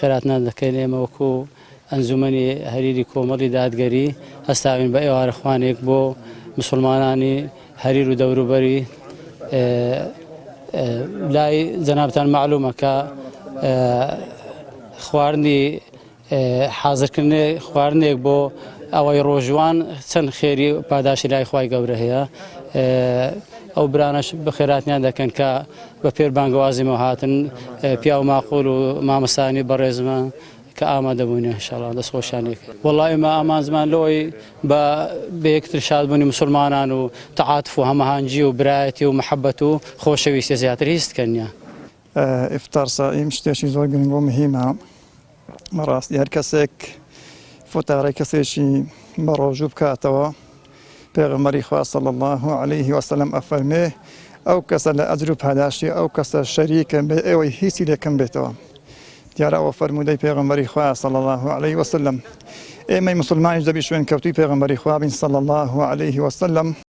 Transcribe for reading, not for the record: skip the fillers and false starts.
خيراتنا دەکەین ئێمە وەکو ئەنجومەنی هەریری کۆمەڵی دادگەری هەستاوین بە ئێوارەخوانێک بۆ مسلمانانی هەریر و دەوروبەری. لای جەنابتان معلومە کە خواردنی حازرکردنی خواردنێک بۆ ئەوەی ڕۆژوان چەند خێری و پاداشی لای خوای گەورە هەیە. ئەو برانەش بەخێراتیان دەکەن کە بە پێربانگوازیمەوە هاتن پیا و ماقول و مامەسانی بەڕێزمە کە ئامادەبوونە ئینشاءڵڵا دەستخۆشیانێک. وەڵڵا ئێمە ئامانجمان لەوەی بە یەکتر شادبوونی مسلمانان و تەعاتف و هەمەهانگی و برایەتی و مەحەبەت و خۆشەویستی زیاتر هیچ کەنیە. ئیفتار سائیم شتێکی زۆر گرنگ و مهمە. بەڕاستی هەر کەسێک فۆتاڕی کەسێکی بە ڕۆژوو بکاتەوە پێغەمبەری خوا صلی الله علیه و سلم ئەفەرمێ ئەو کەسە لە ئەجر و پاداشتی ئەو کەسە شەریکە بێ ئێوەی هیچی لێکەم بێتەوە. دیارە ئەوە فەرموودەی پێغەمبەری خوا صلی الله علیه و سلم. ئێمەی مسلمانیش دەبی شوێن کەوتووی پێغەمبەری خوا بین صلی الله علیه و سلم.